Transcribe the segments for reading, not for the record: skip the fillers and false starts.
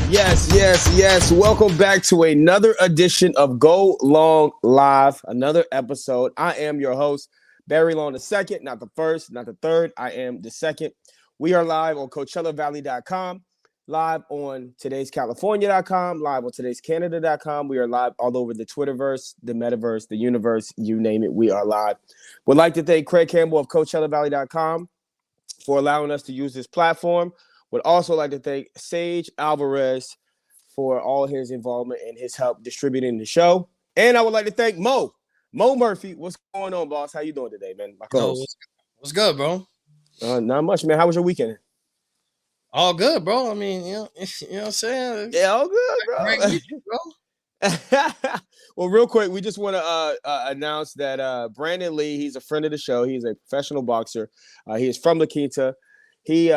Yes. Welcome back to another edition of Go Long Live, another episode. I am your host, Barry Long the second, not the first, not the third. I am the second. We are live on CoachellaValley.com, live on today'scalifornia.com, live on today'scanada.com. We are live all over the Twitterverse, the Metaverse, the universe, you name it. We are live. Would like to thank Craig Campbell of CoachellaValley.com for allowing us to use this platform. Would also like to thank Sage Alvarez for all his involvement and his help distributing the show. And I would like to thank Mo Murphy. What's going on, boss? How you doing today, man? My co-host. What's good, bro? Not much, man. How was your weekend? All good, bro. I mean, you know what I'm saying? Yeah, all good, bro. Great weekend, bro. Well, real quick, we just want to announce that Brandon Lee, he's a friend of the show. He's a professional boxer. He is from La Quinta. He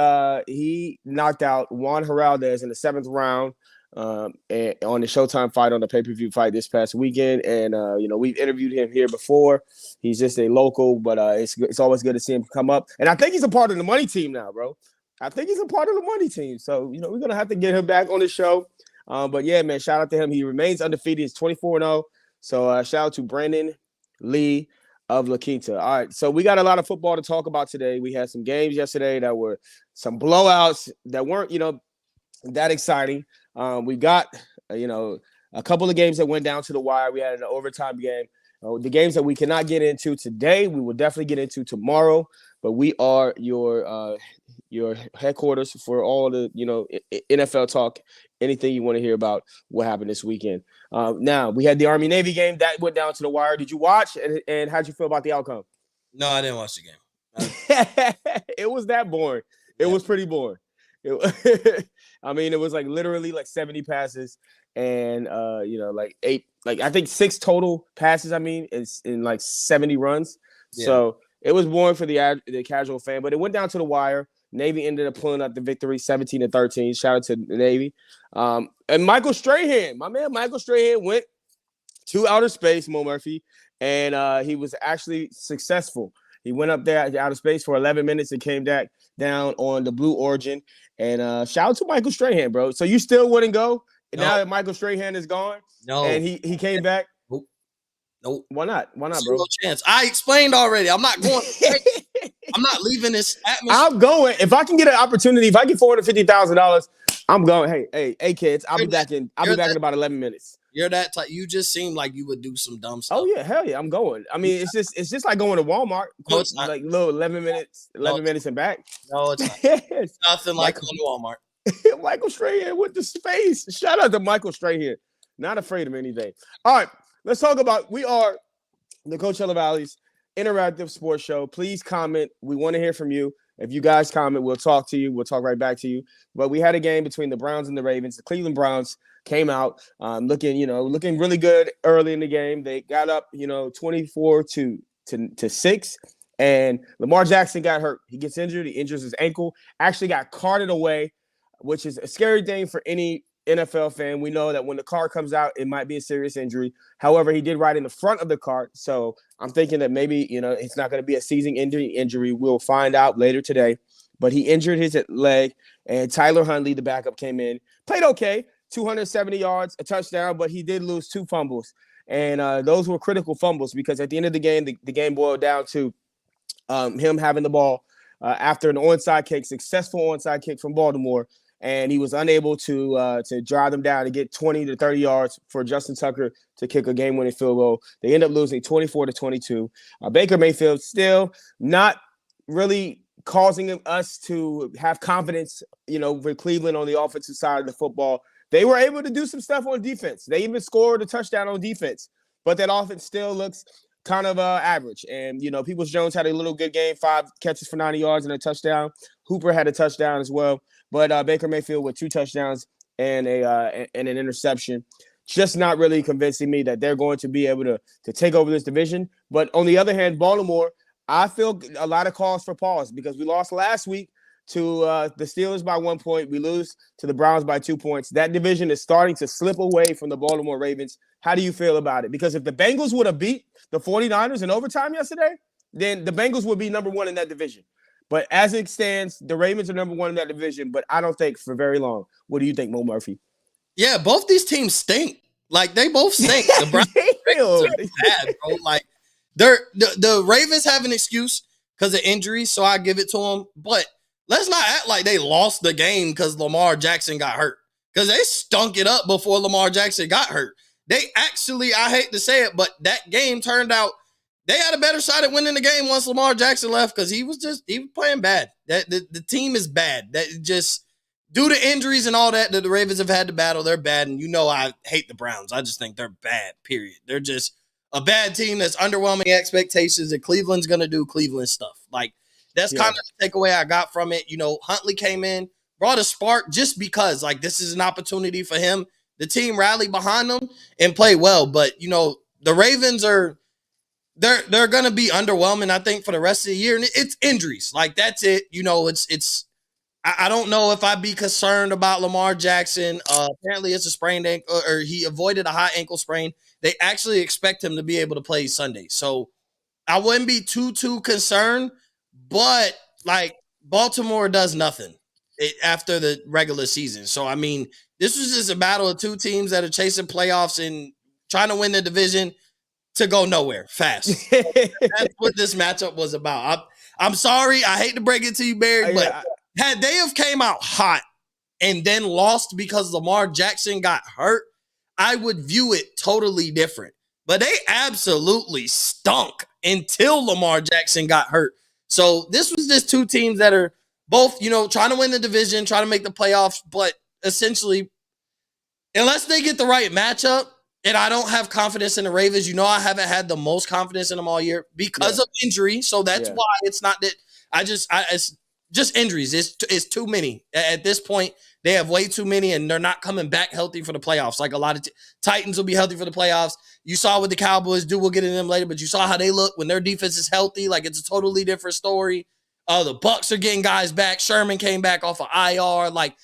knocked out Juan Heraldez in the 7th round on the Showtime fight, on the pay-per-view fight this past weekend. And, we've interviewed him here before. He's just a local, but it's always good to see him come up. And I think he's a part of the money team now, bro. I think he's a part of the money team. So, we're going to have to get him back on the show. But yeah, man, shout out to him. He remains undefeated. He's 24-0. So shout out to Brandon Lee of La Quinta. All right, so we got a lot of football to talk about today. We had some games yesterday that were some blowouts that weren't, that exciting. We got, a couple of games that went down to the wire. We had an overtime game. The games that we cannot get into today, we will definitely get into tomorrow. But we are your headquarters for all the, NFL talk, anything you want to hear about what happened this weekend. Now, we had the Army-Navy game. That went down to the wire. Did you watch? And how'd you feel about the outcome? No, I didn't watch the game. It was that boring. It was pretty boring. It was like literally like 70 passes and, I think 6 total passes, it's in like 70 runs. Yeah. So it was boring for the casual fan, but it went down to the wire. Navy ended up pulling out the victory 17-13. Shout out to the Navy. And Michael Strahan, my man Michael Strahan went to outer space, Mo Murphy, and he was actually successful. He went up there to outer space for 11 minutes and came back down on the Blue Origin. And shout out to Michael Strahan, bro. So you still wouldn't go now that Michael Strahan is gone? No. And he came back? Nope. Why not? Why not, bro? No chance. I explained already. I'm not going. I'm not leaving this atmosphere. I'm going. If I can get an opportunity, if I get $450,000, I'm going. Hey, kids, I'll be back in about 11 minutes. You're that type. You just seem like you would do some dumb stuff. Oh yeah, hell yeah, I'm going. It's just like going to Walmart. No, it's not. Like little 11 minutes and back. No, it's not. It's nothing like going to Walmart. Michael Strahan with the space. Shout out to Michael Strahan. Not afraid of anything. All right, let's talk about. We are the Coachella Valley's interactive sports show. Please comment. We want to hear from you. If you guys comment, we'll talk to you. We'll talk right back to you. But we had a game between the Browns and the Ravens. The Cleveland Browns came out looking really good early in the game. They got up, 24-6, and Lamar Jackson got hurt. He gets injured. He injures his ankle. Actually got carted away, which is a scary thing for any NFL fan. We know that when the car comes out, it might be a serious injury. However, he did ride in the front of the car, so I'm thinking that maybe it's not going to be a season injury. We'll find out later today. But he injured his leg, and Tyler Huntley, the backup, came in, played okay, 270 yards, a touchdown, but he did lose 2 fumbles, and those were critical fumbles because at the end of the game, the game boiled down to him having the ball after an successful onside kick from Baltimore. And he was unable to drive them down to get 20 to 30 yards for Justin Tucker to kick a game-winning field goal. They end up losing 24-22. Baker Mayfield still not really causing us to have confidence, with Cleveland on the offensive side of the football. They were able to do some stuff on defense. They even scored a touchdown on defense. But that offense still looks kind of average. And, Peoples-Jones had a little good game, 5 catches for 90 yards and a touchdown. Hooper had a touchdown as well. But Baker Mayfield with 2 touchdowns and an interception, just not really convincing me that they're going to be able to take over this division. But on the other hand, Baltimore, I feel a lot of cause for pause because we lost last week to the Steelers by 1 point. We lose to the Browns by 2 points. That division is starting to slip away from the Baltimore Ravens. How do you feel about it? Because if the Bengals would have beat the 49ers in overtime yesterday, then the Bengals would be number 1 in that division. But as it stands, the Ravens are number 1 in that division, but I don't think for very long. What do you think, Mo Murphy? Yeah, both these teams stink. Like they both stink. The Browns are bad, bro. Like the Ravens have an excuse because of injuries, so I give it to them. But let's not act like they lost the game because Lamar Jackson got hurt. Because they stunk it up before Lamar Jackson got hurt. They actually, I hate to say it, but that game turned out they had a better shot at winning the game once Lamar Jackson left because he was playing bad. That the team is bad. That just due to injuries and all that the Ravens have had to battle, they're bad. And you know I hate the Browns. I just think they're bad, period. They're just a bad team that's underwhelming expectations, and Cleveland's going to do Cleveland stuff. Like, that's kind of the takeaway I got from it. You know, Huntley came in, brought a spark just because, like, this is an opportunity for him. The team rallied behind him and played well. But, you know, the Ravens are they're going to be underwhelming, I think, for the rest of the year. And it's injuries. Like, that's it. You know, I don't know if I'd be concerned about Lamar Jackson. Apparently, it's a sprained ankle, or he avoided a high ankle sprain. They actually expect him to be able to play Sunday. So I wouldn't be too concerned. But, like, Baltimore does nothing after the regular season. So, I mean, this was just a battle of two teams that are chasing playoffs and trying to win the division to go nowhere fast. That's what this matchup was about. I'm sorry. I hate to break it to you, Barry, but had they have came out hot and then lost because Lamar Jackson got hurt, I would view it totally different. But they absolutely stunk until Lamar Jackson got hurt. So this was just two teams that are both, you know, trying to win the division, trying to make the playoffs, but essentially, unless they get the right matchup, and I don't have confidence in the Ravens. You know, I haven't had the most confidence in them all year because of injury. So that's why it's not that it's just injuries. It's too many at this point. They have way too many, and they're not coming back healthy for the playoffs. Like a lot of Titans will be healthy for the playoffs. You saw what the Cowboys do. We'll get into them later, but you saw how they look when their defense is healthy. Like, it's a totally different story. The Bucs are getting guys back. Sherman came back off of IR. Like,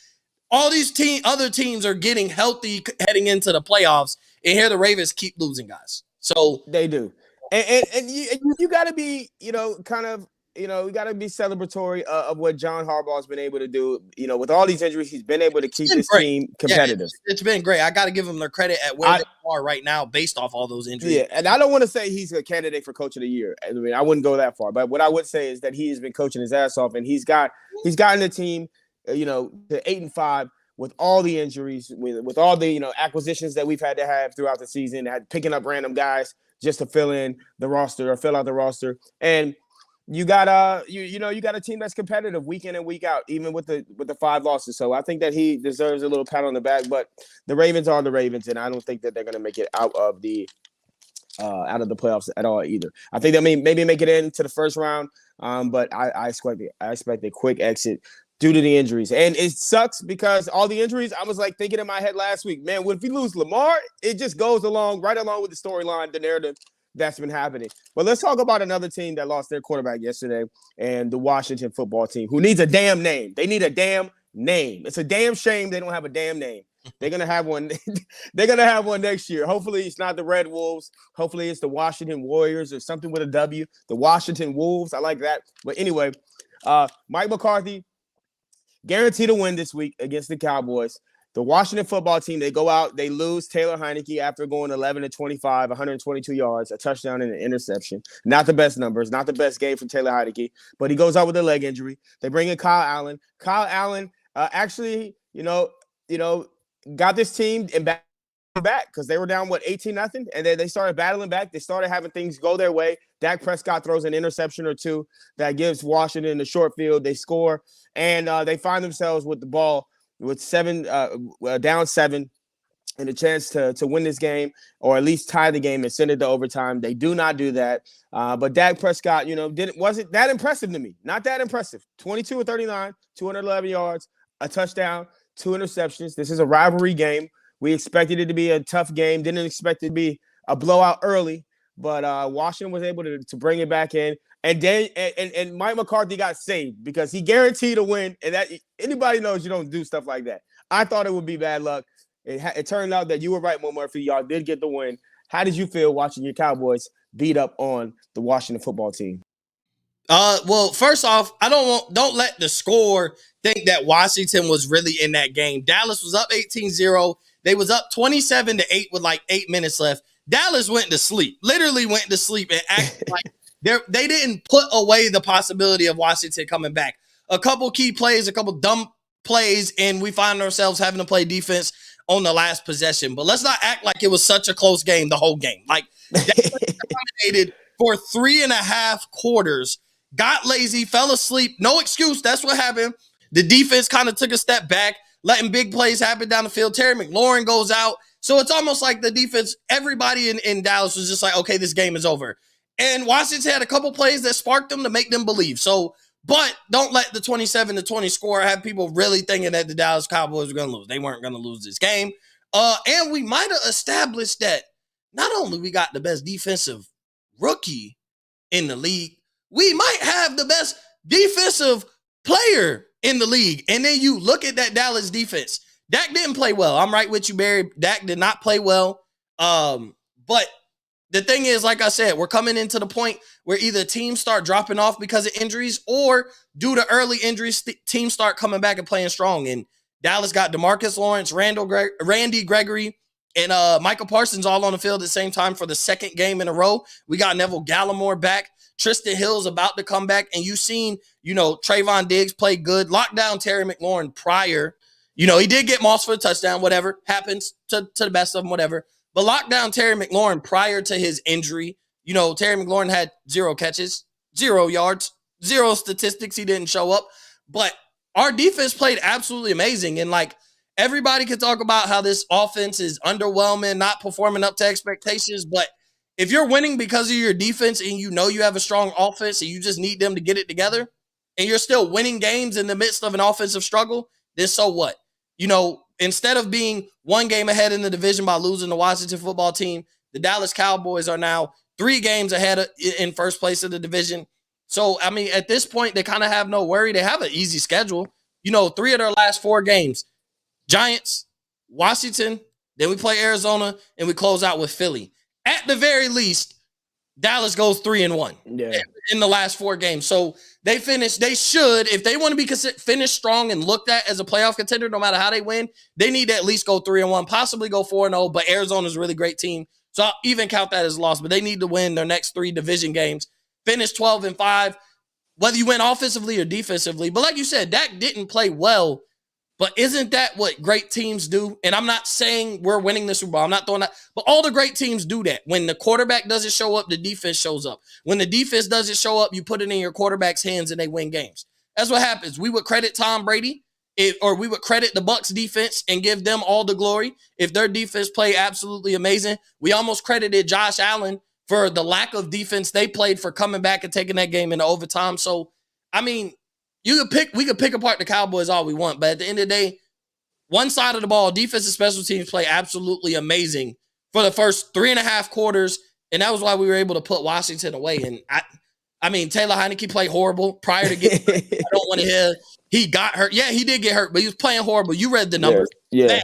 all these other teams are getting healthy heading into the playoffs, and here the Ravens keep losing guys. So they do, and you got to be, you know, kind of, you know, we got to be celebratory of what John Harbaugh has been able to do. You know, with all these injuries, he's been able to keep this team competitive. Yeah, it's been great. I got to give him their credit at where they are right now based off all those injuries. Yeah, and I don't want to say he's a candidate for coach of the year. I mean, I wouldn't go that far. But what I would say is that he has been coaching his ass off, and he's gotten the team, you know, to 8-5 with all the injuries, with all the, you know, acquisitions that we've had to have throughout the season, picking up random guys just to fill in the roster or fill out the roster. And you got you got a team that's competitive week in and week out, even with the 5 losses. So I think that he deserves a little pat on the back. But the Ravens are the Ravens, and I don't think that they're going to make it out of the playoffs at all either. I think they may maybe make it into the first round, but I expect a quick exit due to the injuries. And it sucks because all the injuries, I was like thinking in my head last week, man, if we lose Lamar, it just goes right along with the storyline, the narrative that's been happening. But let's talk about another team that lost their quarterback yesterday, and the Washington football team, who needs a damn name. They need a damn name. It's a damn shame they don't have a damn name. They're going to have one. They're going to have one next year. Hopefully it's not the Red Wolves. Hopefully it's the Washington Warriors or something with a W. The Washington Wolves. I like that. But anyway, Mike McCarthy guaranteed a win this week against the Cowboys. The Washington football team, they go out, they lose Taylor Heineke after going 11-25, 122 yards, a touchdown and an interception. Not the best numbers, not the best game from Taylor Heineke, but he goes out with a leg injury. They bring in Kyle Allen. Kyle Allen actually, got this team back because they were down 18-0, and then they started battling back. They started having things go their way. Dak Prescott throws an interception or two that gives Washington the short field. They score, and they find themselves with the ball with down 7 and a chance to win this game, or at least tie the game and send it to overtime. They do not do that. But Dak Prescott, wasn't that impressive to me. Not that impressive. 22 of 39, 211 yards, a touchdown, 2 interceptions. This is a rivalry game. We expected it to be a tough game. Didn't expect it to be a blowout early, but Washington was able to bring it back in. And Mike McCarthy got saved because he guaranteed a win. And that anybody knows you don't do stuff like that. I thought it would be bad luck. It turned out that you were right, Mo Murphy. Y'all did get the win. How did you feel watching your Cowboys beat up on the Washington football team? Well, first off, don't let the score think that Washington was really in that game. Dallas was up 18-0. They was up 27-8 with like 8 minutes left. Dallas went to sleep, literally went to sleep and acted like they didn't put away the possibility of Washington coming back. A couple key plays, a couple dumb plays, and we find ourselves having to play defense on the last possession. But let's not act like it was such a close game the whole game. Like, Dallas dominated for 3.5 quarters, got lazy, fell asleep. No excuse. That's what happened. The defense kind of took a step back, letting big plays happen down the field. Terry McLaurin goes out. So it's almost like the defense, everybody in Dallas was just like, okay, this game is over. And Washington had a couple plays that sparked them to make them believe. So, but don't let the 27-20 score have people really thinking that the Dallas Cowboys were going to lose. They weren't going to lose this game. And we might have established that not only we got the best defensive rookie in the league, we might have the best defensive player in the league. And then you look at that Dallas defense. Dak didn't play well. I'm right with you, Barry. Dak did not play well. But the thing is, like I said, we're coming into the point where either teams start dropping off because of injuries or due to early injuries, teams start coming back and playing strong. And Dallas got DeMarcus Lawrence, Randy Gregory, and Michael Parsons all on the field at the same time for the second game in a row. We got Neville Gallimore back. Tristan Hill's about to come back. And you've seen, Trayvon Diggs play good. Lockdown Terry McLaurin prior. He did get Moss for a touchdown, whatever. Happens to the best of them, whatever. But lockdown Terry McLaurin prior to his injury, Terry McLaurin had 0 catches, 0 yards, 0 statistics. He didn't show up. But our defense played absolutely amazing. And everybody can talk about how this offense is underwhelming, not performing up to expectations. But if you're winning because of your defense and you have a strong offense and you just need them to get it together and you're still winning games in the midst of an offensive struggle, then so what? Instead of being 1 game ahead in the division by losing the Washington football team, the Dallas Cowboys are now 3 games ahead in first place of the division. So, at this point, they kind of have no worry. They have an easy schedule. 3 of their last 4 games, Giants, Washington, then we play Arizona, and we close out with Philly. At the very least, Dallas goes 3-1 in the last 4 games. So they should, if they want to be finished strong and looked at as a playoff contender, no matter how they win, they need to at least go 3-1, possibly go 4-0. But Arizona's a really great team. So I'll even count that as a loss. But they need to win their next 3 division games, finish 12-5, whether you win offensively or defensively. But like you said, Dak didn't play well. But isn't that what great teams do? And I'm not saying we're winning the Super Bowl. I'm not throwing that. But all the great teams do that. When the quarterback doesn't show up, the defense shows up. When the defense doesn't show up, you put it in your quarterback's hands and they win games. That's what happens. We would credit Tom Brady or we would credit the Bucs defense and give them all the glory. If their defense played absolutely amazing, we almost credited Josh Allen for the lack of defense they played for coming back and taking that game into overtime. So, we could pick apart the Cowboys all we want, but at the end of the day, one side of the ball, defense and special teams play absolutely amazing for the first 3.5 quarters, and that was why we were able to put Washington away. And Taylor Heineke played horrible prior to getting hurt. I don't want to hear he got hurt. Yeah, he did get hurt, but he was playing horrible. You read the numbers. Yeah. Man,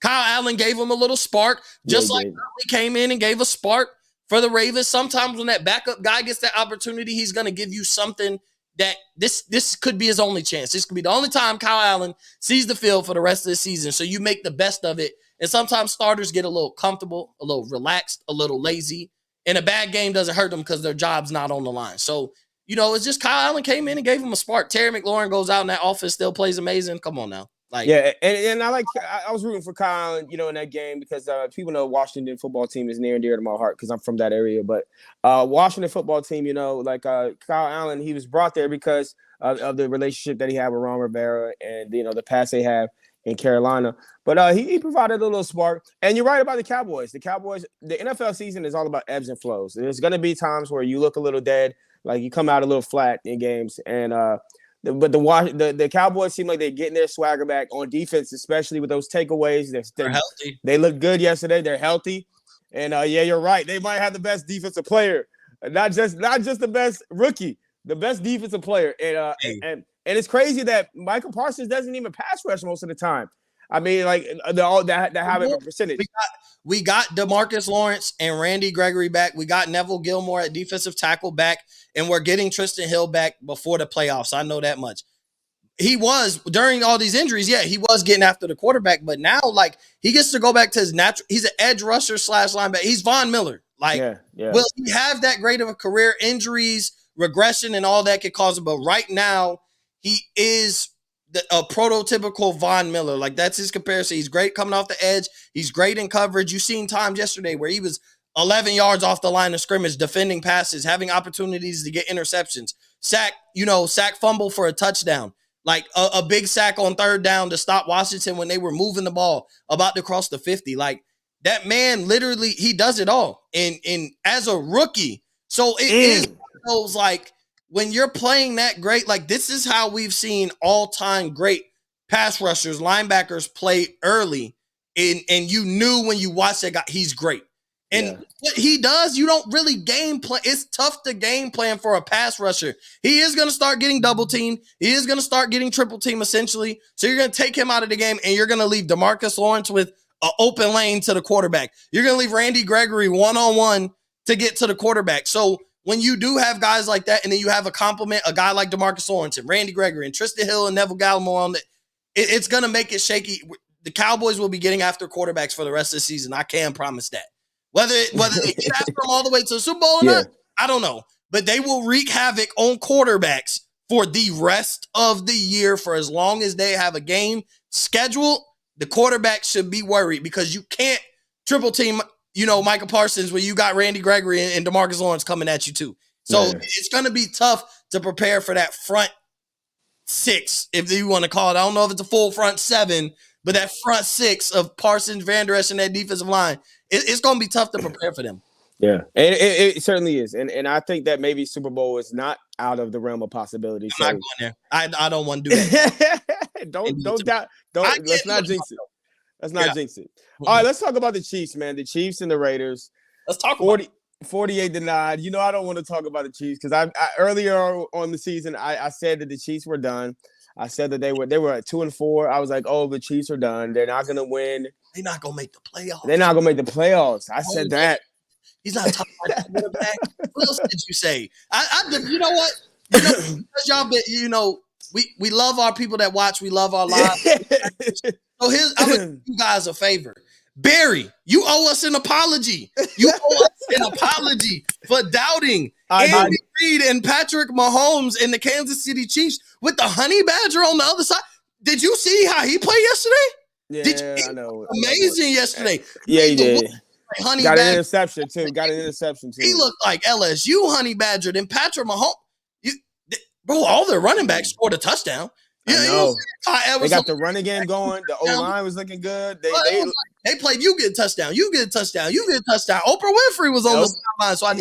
Kyle Allen gave him a little spark, just like he came in and gave a spark for the Ravens. Sometimes when that backup guy gets that opportunity, he's going to give you something that this could be his only chance. This could be the only time Kyle Allen sees the field for the rest of the season. So you make the best of it. And sometimes starters get a little comfortable, a little relaxed, a little lazy. And a bad game doesn't hurt them because their job's not on the line. So, it's just Kyle Allen came in and gave him a spark. Terry McLaurin goes out in that offense, still plays amazing. Come on now. And I was rooting for Kyle Allen, in that game because people know Washington football team is near and dear to my heart because I'm from that area. But Washington football team, Kyle Allen, he was brought there because of the relationship that he had with Ron Rivera and the past they have in Carolina. But he provided a little spark. And you're right about the Cowboys. The NFL season is all about ebbs and flows. There's going to be times where you look a little dead, like you come out a little flat in games, and but the Cowboys seem like they're getting their swagger back on defense, especially with those takeaways. They're healthy. They look good yesterday. They're healthy, and you're right. They might have the best defensive player, not just the best rookie, the best defensive player. And it's crazy that Michael Parsons doesn't even pass rush most of the time. I mean, like they're all that have a percentage. We got DeMarcus Lawrence and Randy Gregory back. We got Neville Gilmore at defensive tackle back, and we're getting Tristan Hill back before the playoffs. I know that much. He was, during all these injuries, he was getting after the quarterback, but now, like, he gets to go back to his natural – he's an edge rusher / linebacker. He's Von Miller. Like, will he have that great of a career? Injuries, regression, and all that could cause him. But right now, he is a prototypical Von Miller. Like, that's his comparison. He's great coming off the edge. He's great in coverage. You seen times yesterday where he was 11 yards off the line of scrimmage, defending passes, having opportunities to get interceptions. Sack fumble for a touchdown. Like a big sack on third down to stop Washington when they were moving the ball about to cross the 50. Like, that man literally, he does it all. And as a rookie, so it is those, like, when you're playing that great, like, this is how we've seen all-time great pass rushers, linebackers play early. And you knew when you watched that guy, he's great. And what he does, you don't really game plan. It's tough to game plan for a pass rusher. He is going to start getting double teamed. He is going to start getting triple team essentially. So you're going to take him out of the game, and you're going to leave DeMarcus Lawrence with an open lane to the quarterback. You're going to leave Randy Gregory one-on-one to get to the quarterback. So when you do have guys like that, and then you have a complement, a guy like DeMarcus Lawrence and Randy Gregory and Tristan Hill and Neville Gallimore on it's going to make it shaky. The Cowboys will be getting after quarterbacks for the rest of the season. I can promise that. Whether they get after them all the way to the Super Bowl or not, I don't know. But they will wreak havoc on quarterbacks for the rest of the year. For as long as they have a game scheduled, the quarterback should be worried, because you can't triple team, Micah Parsons when you got Randy Gregory and DeMarcus Lawrence coming at you too. So it's going to be tough to prepare for that front six, if you want to call it. I don't know if it's a full front seven, but that front six of Parsons, Van Der Esch, and that defensive line, it's going to be tough to prepare for them. Yeah, and it certainly is. And I think that maybe Super Bowl is not out of the realm of possibility. I'm not going there. I don't want to do that. don't doubt. Let's not jinx it. Let's not jinx it. All right, let's talk about the Chiefs, man. The Chiefs and the Raiders. Let's talk about it. 48-9. I don't want to talk about the Chiefs because I earlier on the season I said that the Chiefs were done. I said that they were at 2-4. I was like, oh, the Chiefs are done. They're not going to win. They're not going to make the playoffs. They're not going to make the playoffs. I said that. He's not talking about that. What else did you say? You know what? Because y'all, we love our people that watch. We love our lives. So I'm going to do you guys a favor. Barry, you owe us an apology. You owe us an apology for doubting Andy Reid and Patrick Mahomes and the Kansas City Chiefs with the honey badger on the other side. Did you see how he played yesterday? Yeah, I know. Amazing yesterday. Yeah, he did. Honey got badger. an interception too. He looked like LSU honey badgered, and Patrick Mahomes. All their running backs scored a touchdown. I know. They got the running game going. The O-line was looking good. They played, you get a touchdown, you get a touchdown, you get a touchdown. Oprah Winfrey was on the sideline, so I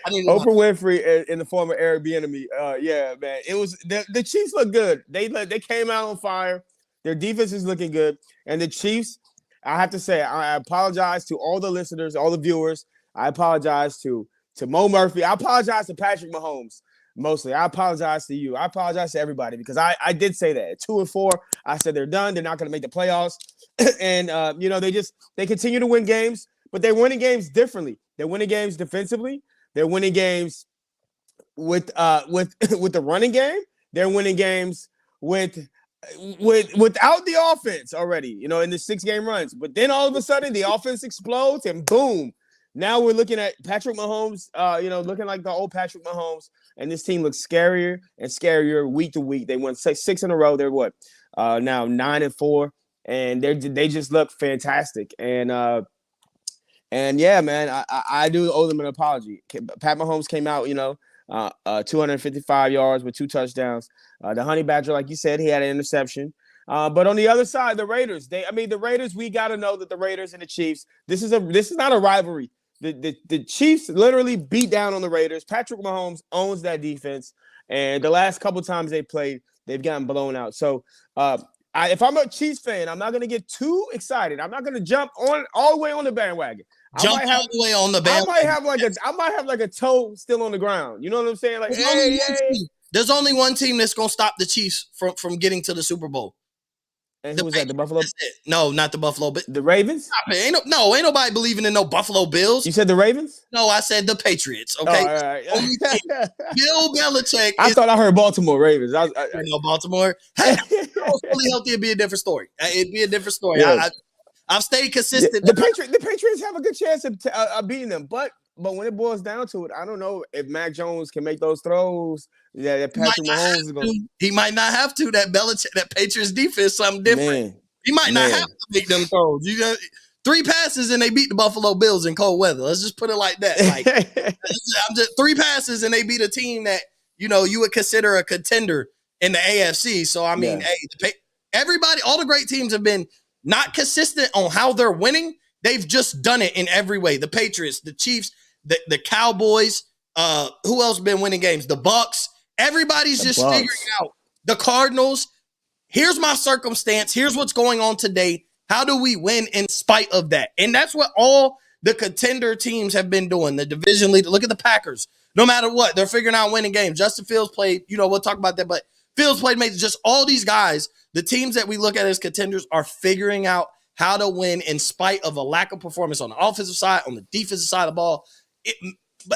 need Oprah Winfrey in the former Eric Bieniemy. Yeah, man. It was the Chiefs look good. They came out on fire. Their defense is looking good. And the Chiefs, I have to say, I apologize to all the listeners, all the viewers. I apologize to Mo Murphy. I apologize to Patrick Mahomes. Mostly, I apologize to you. I apologize to everybody because I did say that at 2-4. I said they're done. They're not going to make the playoffs, and they continue to win games, but they're winning games differently. They're winning games defensively. They're winning games with the running game. They're winning games without the offense already. In the 6-game runs. But then all of a sudden the offense explodes and boom. Now we're looking at Patrick Mahomes, looking like the old Patrick Mahomes, and this team looks scarier and scarier week to week. They won six in a row. They're now 9-4, and they just look fantastic. And yeah, man, I do owe them an apology. Pat Mahomes came out, 255 yards with 2 touchdowns. The honey badger, like you said, he had an interception. But on the other side, the Raiders, the Raiders, we got to know that the Raiders and the Chiefs, this is not a rivalry. The Chiefs literally beat down on the Raiders. Patrick Mahomes owns that defense. And the last couple times they played, they've gotten blown out. So if I'm a Chiefs fan, I'm not going to get too excited. I'm not going to jump on all the way on the bandwagon. All the way on the bandwagon. I might have like a toe still on the ground. You know what I'm saying? Like, There's only one team that's going to stop the Chiefs from getting to the Super Bowl. And The who was that? The Patriots, Buffalo, that's it. No, not the Buffalo Bills. the Ravens. Ain't nobody believing in no Buffalo Bills. You said the Ravens? No, I said the Patriots. Oh, Okay, all right. only team. Bill Belichick I is thought I heard Baltimore Ravens. Baltimore. Hey, if I was fully healthy, it'd be a different story. It'd be a different story. Yeah. I've stayed Yeah, consistent. the Patriots have a good chance of beating them, but when it boils down to it, I don't know if Mac Jones can make those throws. Yeah, that Patrick Mahomes is going. He might not have to. That Belichick, that Patriots defense, something different. Man, he might not have to make them throws. You got 3 passes and they beat the Buffalo Bills in cold weather. Let's just put it like that. Like I'm just 3 passes and they beat a team that you would consider a contender in the AFC. So I mean, hey, everybody, all the great teams have been not consistent on how they're winning. They've just done it in every way. The Patriots, the Chiefs, the Cowboys. Who else been winning games? The Bucks. Everybody's just figuring out. The Cardinals. Here's my circumstance. Here's what's going on today. How do we win in spite of that? And that's what all the contender teams have been doing. The division leader. Look at the Packers. No matter what, they're figuring out winning games. Justin Fields played, we'll talk about that, but Fields played amazing. Just all these guys, the teams that we look at as contenders are figuring out how to win in spite of a lack of performance on the offensive side, on the defensive side of the ball.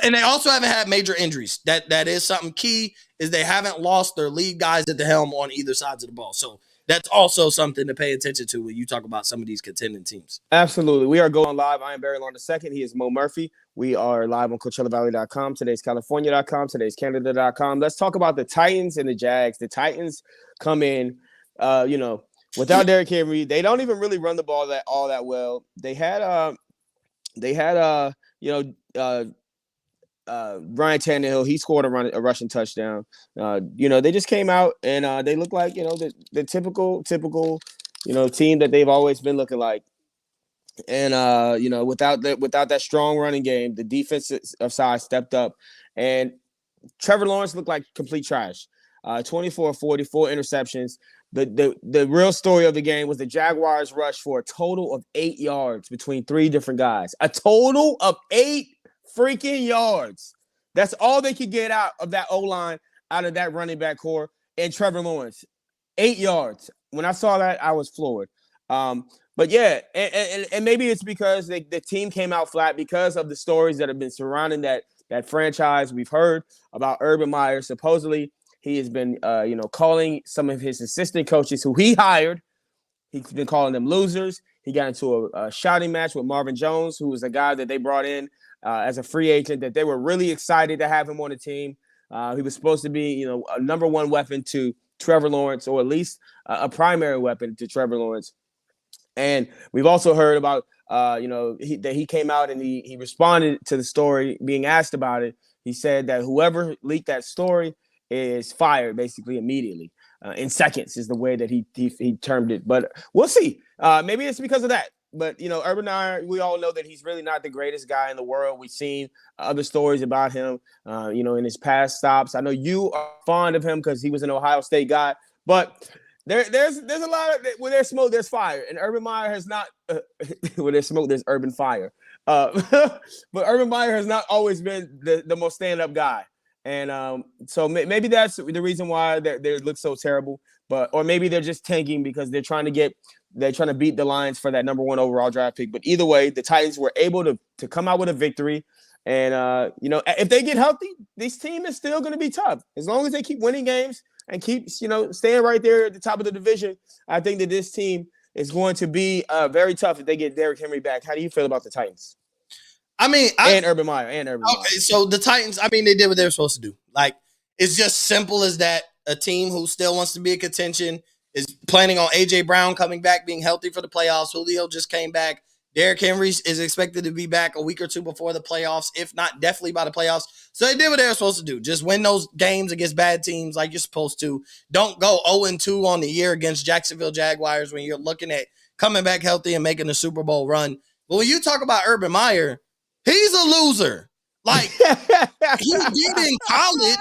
And they also haven't had major injuries. That is something key, is they haven't lost their lead guys at the helm on either sides of the ball. So that's also something to pay attention to when you talk about some of these contending teams. Absolutely. We are going live. I am Barry Long II. He is Mo Murphy. We are live on CoachellaValley.com. Today's California.com. Today's Canada.com. Let's talk about the Titans and the Jags. The Titans come in, without Derrick Henry. They don't even really run the ball all that well. They had Brian Tannehill. He scored a rushing touchdown. They just came out and they look like the typical team that they've always been looking like. And without that strong running game, the defensive side stepped up, and Trevor Lawrence looked like complete trash. 24-44 interceptions. The real story of the game was the Jaguars rushed for a total of 8 yards between 3 different guys. A total of 8 freaking yards. That's all they could get out of that O-line, out of that running back core, and Trevor Lawrence. 8 yards. When I saw that, I was floored. But yeah, and maybe it's because the team came out flat because of the stories that have been surrounding that franchise. We've heard about Urban Meyer. Supposedly, he has been, calling some of his assistant coaches who he hired. He's been calling them losers. He got into a shouting match with Marvin Jones, who was a guy that they brought in as a free agent, that they were really excited to have him on the team. He was supposed to be, a number one weapon to Trevor Lawrence, or at least a primary weapon to Trevor Lawrence. And we've also heard about, that he came out and he responded to the story, being asked about it. He said that whoever leaked that story is fired basically immediately. In seconds is the way that he termed it. But we'll see. Maybe it's because of that. But, Urban Meyer, we all know that he's really not the greatest guy in the world. We've seen other stories about him, in his past stops. I know you are fond of him because he was an Ohio State guy. But there's a lot of, where there's smoke, there's fire. And Urban Meyer has not, where there's smoke, there's urban fire. But Urban Meyer has not always been the most stand-up guy. And so maybe that's the reason why they look so terrible. Or maybe they're just tanking because they're trying to beat the Lions for that number 1 overall draft pick. But either way, the Titans were able to come out with a victory. And, if they get healthy, this team is still going to be tough. As long as they keep winning games and keep, staying right there at the top of the division, I think that this team is going to be very tough if they get Derrick Henry back. How do you feel about the Titans? And Urban Meyer. Okay, so the Titans, they did what they were supposed to do. Like, it's just simple as that. A team who still wants to be in contention is planning on A.J. Brown coming back, being healthy for the playoffs. Julio just came back. Derrick Henry is expected to be back a week or two before the playoffs, if not definitely by the playoffs. So they did what they were supposed to do. Just win those games against bad teams like you're supposed to. Don't go 0-2 on the year against Jacksonville Jaguars when you're looking at coming back healthy and making a Super Bowl run. But when you talk about Urban Meyer, he's a loser. Like, he did in college.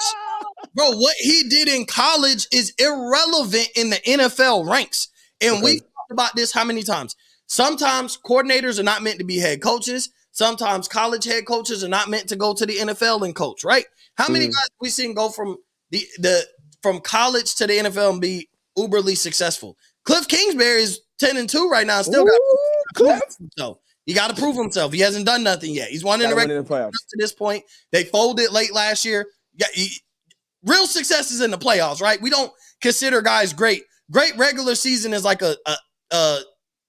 Bro, what he did in college is irrelevant in the NFL ranks. And we've talked about this how many times? Sometimes coordinators are not meant to be head coaches. Sometimes college head coaches are not meant to go to the NFL and coach, right? How many guys we seen go from from college to the NFL and be uberly successful? Cliff Kingsbury is 10-2 right now. Still got to prove himself. He got to prove himself. He hasn't done nothing yet. He's won in the regular playoffs to this point. They folded late last year. Real success is in the playoffs, right? We don't consider guys great. Great regular season is like a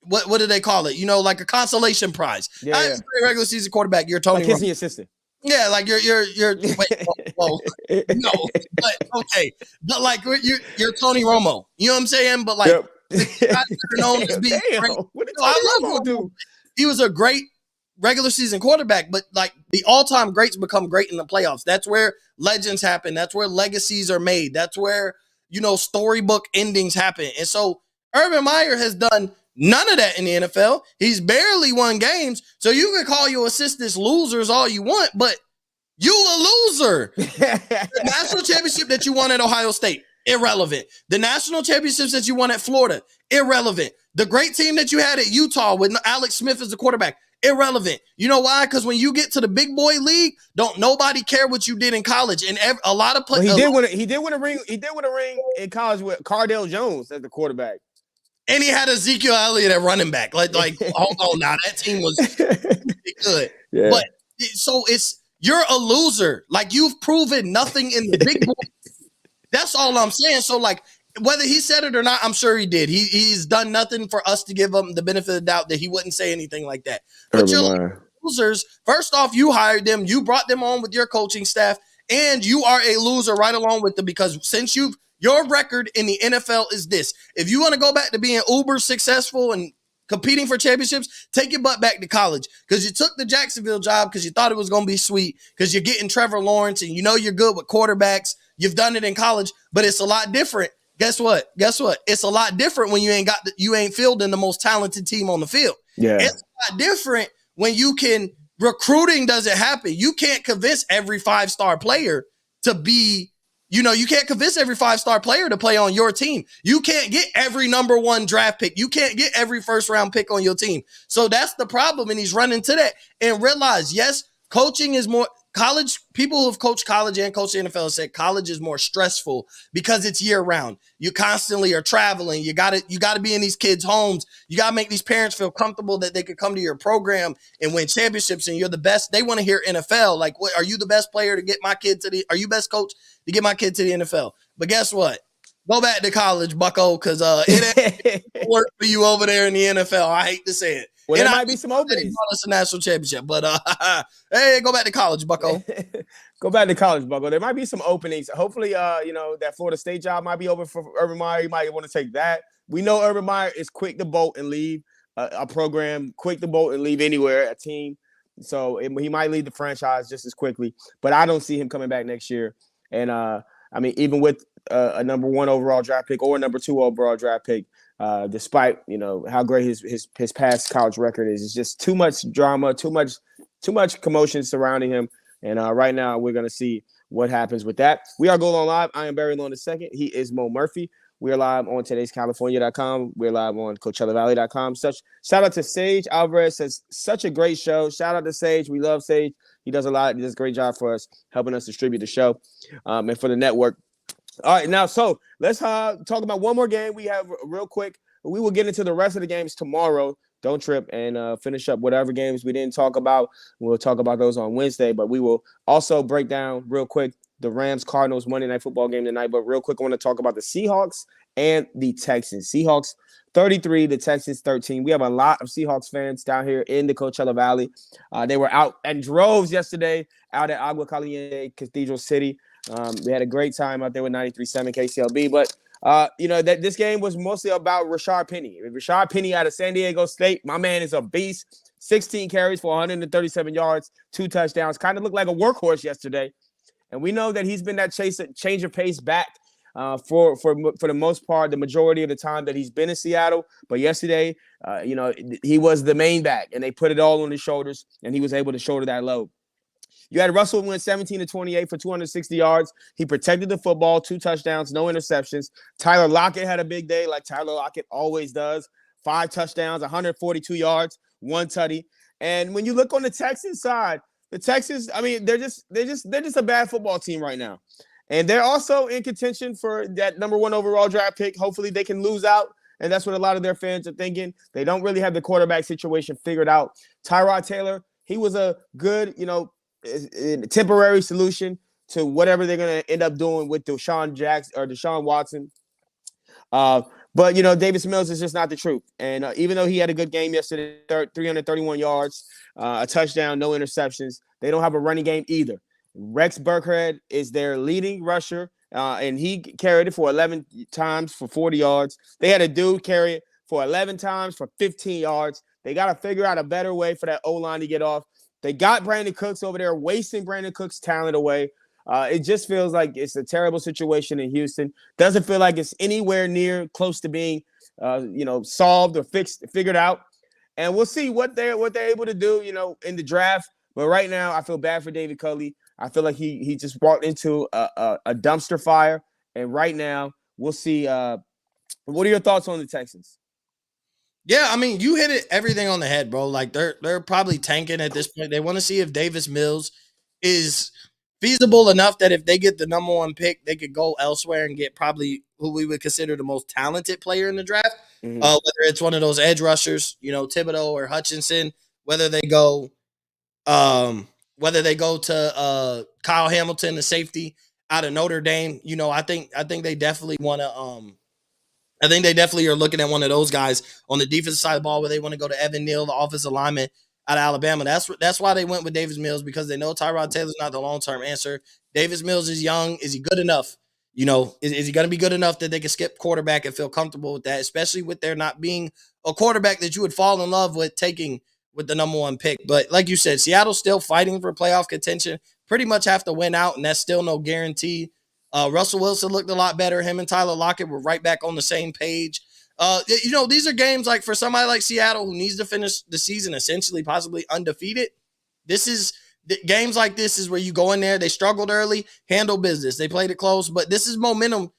what do they call it? Like a consolation prize. Yeah. Great regular season quarterback. You're Tony. Like kissing your assistant. Yeah, like you're. Wait, whoa, no, but okay, but like you're Tony Romo. You know what I'm saying? But like, known as being great. I love Romo. He was a great regular season quarterback, but like the all-time greats become great in the playoffs. That's where legends happen. That's where legacies are made. That's where storybook endings happen. And so Urban Meyer has done none of that in the NFL. He's barely won games. So you can call your assistants losers all you want, but you a loser. The national championship that you won at Ohio State, irrelevant. The national championships that you won at Florida, irrelevant. The great team that you had at Utah with Alex Smith as the quarterback, irrelevant. You know why? Because when you get to the big boy league, don't nobody care what you did in college. And a lot of players. He did win a ring. He did win a ring in college with Cardale Jones as the quarterback. And he had Ezekiel Elliott at running back. Like hold on now. That team was good. Yeah. But you're a loser. Like you've proven nothing in the big boy. That's all I'm saying. So like whether he said it or not, I'm sure he did. He's done nothing for us to give him the benefit of the doubt that he wouldn't say anything like that. But you're losers. First off, you hired them. You brought them on with your coaching staff, and you are a loser right along with them because since your record in the NFL is this. If you want to go back to being uber successful and competing for championships, take your butt back to college because you took the Jacksonville job because you thought it was going to be sweet because you're getting Trevor Lawrence and you're good with quarterbacks. You've done it in college, but it's a lot different. Guess what? It's a lot different when you ain't fielding the most talented team on the field. Yeah. It's a lot different when recruiting doesn't happen. You can't convince every 5-star player to be, you can't convince every 5-star player to play on your team. You can't get every number 1 draft pick. You can't get every first-round pick on your team. So that's the problem, and he's running to that. And realize, yes, coaching is more – college, people who have coached college and coached the NFL said college is more stressful because it's year-round. You constantly are traveling. You got to be in these kids' homes. You got to make these parents feel comfortable that they could come to your program and win championships, and you're the best. They want to hear NFL. Like, are you the best player to get my kid are you best coach to get my kid to the NFL? But guess what? Go back to college, bucko, because it ain't work for you over there in the NFL. I hate to say it. Well, there might be some openings. It's a national championship, but hey, go back to college, bucko. Go back to college, bucko. There might be some openings. Hopefully, that Florida State job might be open for Urban Meyer. You might want to take that. We know Urban Meyer is quick to bolt and leave a program, quick to bolt and leave anywhere, a team. So he might leave the franchise just as quickly. But I don't see him coming back next year. And even with a number 1 overall draft pick or a number 2 overall draft pick, despite how great his past college record is, it's just too much drama, too much commotion surrounding him. And right now we're gonna see what happens with that. We are going on live. I am Barry Long II. He is Mo Murphy. We're live on todayscalifornia.com. We're live on CoachellaValley.com. Shout out to Sage Alvarez. Says such a great show. Shout out to Sage. We love Sage. He does a lot. He does a great job for us, helping us distribute the show and for the network. All right, now, so let's talk about one more game we have real quick. We will get into the rest of the games tomorrow. Don't trip and finish up whatever games we didn't talk about. We'll talk about those on Wednesday, but we will also break down real quick the Rams-Cardinals Monday Night Football game tonight. But real quick, I want to talk about the Seahawks and the Texans. Seahawks 33, the Texans 13. We have a lot of Seahawks fans down here in the Coachella Valley. They were out in droves yesterday out at Agua Caliente, Cathedral City. We had a great time out there with 93.7 KCLB. But, that this game was mostly about Rashard Penny. Rashard Penny out of San Diego State. My man is a beast. 16 carries for 137 yards, 2 touchdowns. Kind of looked like a workhorse yesterday. And we know that he's been that change of pace back for the most part, the majority of the time that he's been in Seattle. But yesterday, he was the main back, and they put it all on his shoulders, and he was able to shoulder that load. You had Russell win 17-28 for 260 yards. He protected the football, 2 touchdowns, no interceptions. Tyler Lockett had a big day, like Tyler Lockett always does. 5 touchdowns, 142 yards, 1 tutty. And when you look on the Texans side, the Texans, they're just a bad football team right now. And they're also in contention for that number 1 overall draft pick. Hopefully they can lose out and that's what a lot of their fans are thinking. They don't really have the quarterback situation figured out. Tyrod Taylor, he was a good, temporary solution to whatever they're going to end up doing with Deshaun Watson. But Davis Mills is just not the truth. And even though he had a good game yesterday, 331 yards, a touchdown, no interceptions, they don't have a running game either. Rex Burkhead is their leading rusher, and he carried it for 11 times for 40 yards. They had a dude carry it for 11 times for 15 yards. They got to figure out a better way for that O-line to get off. They got Brandon Cooks over there, wasting Brandon Cooks' talent away. It just feels like it's a terrible situation in Houston. Doesn't feel like it's anywhere near close to being, solved or figured out. And we'll see what they're able to do, in the draft. But right now, I feel bad for David Culley. I feel like he just walked into a dumpster fire. And right now, we'll see. What are your thoughts on the Texans? Yeah, I mean, you hit everything on the head, bro. Like they're probably tanking at this point. They want to see if Davis Mills is feasible enough that if they get the number 1 pick, they could go elsewhere and get probably who we would consider the most talented player in the draft. Mm-hmm. Whether it's one of those edge rushers, Thibodeau or Hutchinson, whether they go to Kyle Hamilton, the safety out of Notre Dame. I think they definitely want to. I think they definitely are looking at one of those guys on the defensive side of the ball where they want to go to Evan Neal, the offensive lineman out of Alabama. That's why they went with Davis Mills, because they know Tyrod Taylor's not the long-term answer. Davis Mills is young. Is he good enough? Is he going to be good enough that they can skip quarterback and feel comfortable with that, especially with there not being a quarterback that you would fall in love with taking with the number 1 pick. But like you said, Seattle's still fighting for playoff contention, pretty much have to win out, and that's still no guarantee. Russell Wilson looked a lot better. Him and Tyler Lockett were right back on the same page. These are games like for somebody like Seattle who needs to finish the season essentially possibly undefeated. Games like this is where you go in there. They struggled early, handle business. They played it close, but this is momentum.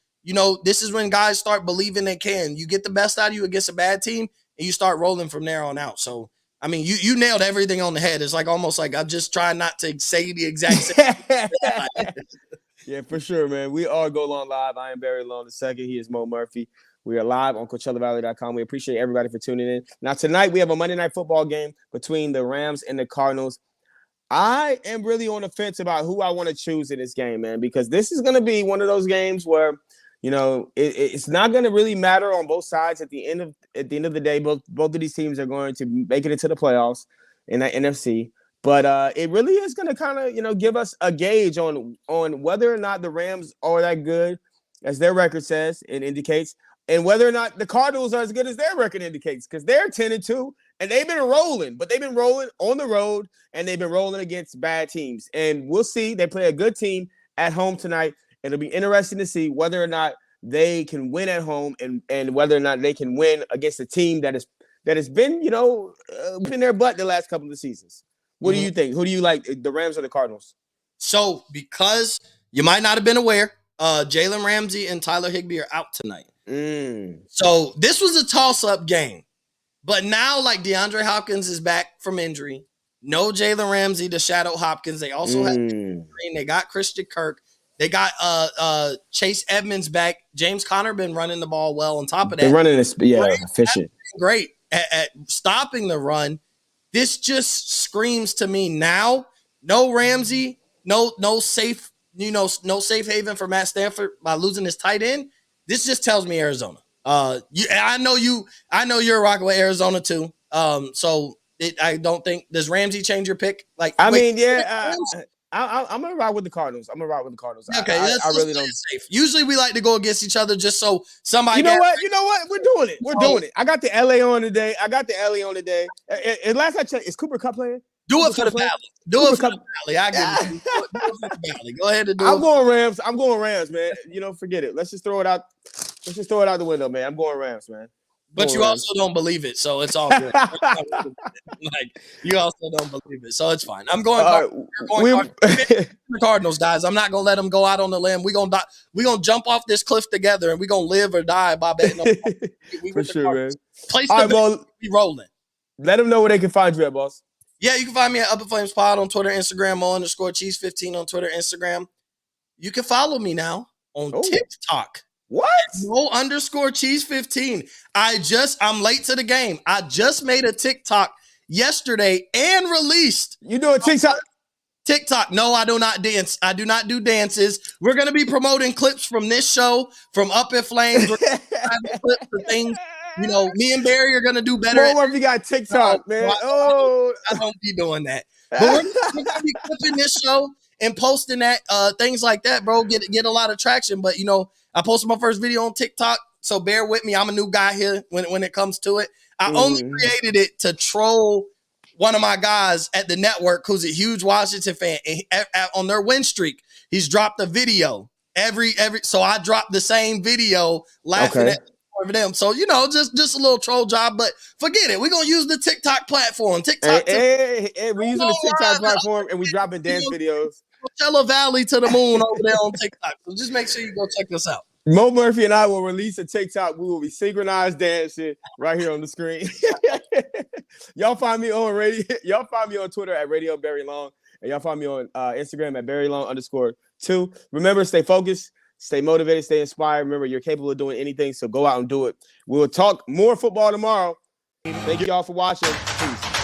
This is when guys start believing they can. You get the best out of you against a bad team, and you start rolling from there on out. So, I mean, you nailed everything on the head. It's like almost like I'm just trying not to say the exact same. Yeah, for sure, man. We are Go Long Live. I am Barry Long II. He is Mo Murphy. We are live on CoachellaValley.com. We appreciate everybody for tuning in. Now, tonight we have a Monday Night Football game between the Rams and the Cardinals. I am really on the fence about who I want to choose in this game, man, because this is going to be one of those games where, it's not going to really matter on both sides at the end of the day. Both of these teams are going to make it into the playoffs in the NFC. But it really is going to kind of, give us a gauge on whether or not the Rams are that good as their record says and indicates, and whether or not the Cardinals are as good as their record indicates, because they're 10-2 and they've been rolling, but they've been rolling on the road and they've been rolling against bad teams. And we'll see. They play a good team at home tonight. It'll be interesting to see whether or not they can win at home and whether or not they can win against a team that has been, in their butt the last couple of seasons. What do you think? Who do you like, the Rams or the Cardinals? So, because you might not have been aware, Jalen Ramsey and Tyler Higbee are out tonight. So, this was a toss-up game. But now, like, DeAndre Hopkins is back from injury. No Jalen Ramsey to shadow Hopkins. They also have Green. They got Christian Kirk. They got Chase Edmonds back. James Conner been running the ball well on top of that. They're running this, efficient. Great at stopping the run. This just screams to me now, no Ramsey, no safe, no safe haven for Matt Stafford by losing his tight end. This just tells me Arizona. I know you're rocking with Arizona too. I don't think, does Ramsey change your pick? I'm gonna ride with the Cardinals. Okay, I really don't. Safe. Usually we like to go against each other just so somebody. You know what? We're doing it. I got the LA on today. And last I checked, is Cooper Kupp playing? Do it for the Valley. I give it. Do it for the Valley. Go ahead and do it. I'm going Rams, man. Forget it. Let's just throw it out. Let's just throw it out the window, man. I'm going Rams, man. But you also don't believe it, so it's all good. You also don't believe it, so it's fine. I'm going Cardinals, guys. I'm not gonna let them go out on the limb. We're gonna jump off this cliff together, and we're gonna live or die by betting on for sure, man. Place the bet, be rolling. Let them know where they can find you at, boss. Yeah, you can find me at Upper Flames Pod on Twitter, Instagram, _Cheese15 on Twitter, Instagram. You can follow me now on TikTok What? Mo_cheese15. I'm late to the game. I just made a TikTok yesterday and released. You doing TikTok? TikTok. No, I do not dance. I do not do dances. We're going to be promoting clips from this show, from Up in Flames. We're gonna have clips for things. You know, me and Barry are going to do better. More if you got TikTok, man. I don't be doing that. But we're going to be clipping this show and posting that, things like that, bro. Get a lot of traction. But, you know, I posted my first video on TikTok, so bear with me. I'm a new guy here when it comes to it. I only created it to troll one of my guys at the network who's a huge Washington fan. And on their win streak, he's dropped a video so I dropped the same video laughing at them. So, you know, just a little troll job, but forget it. We're going to use the TikTok platform. Hey, we're using the TikTok platform and we dropping dance videos. Coachella Valley to the moon over there on TikTok. So just make sure you go check us out. Mo Murphy and I will release a TikTok. We will be synchronized dancing right here on the screen. Y'all find me on Y'all find me on Twitter at Radio Barry Long, and y'all find me on Instagram at BarryLong_2. Remember, stay focused, stay motivated, stay inspired. Remember, you're capable of doing anything, so go out and do it. We'll talk more football tomorrow. Thank you all for watching. Peace.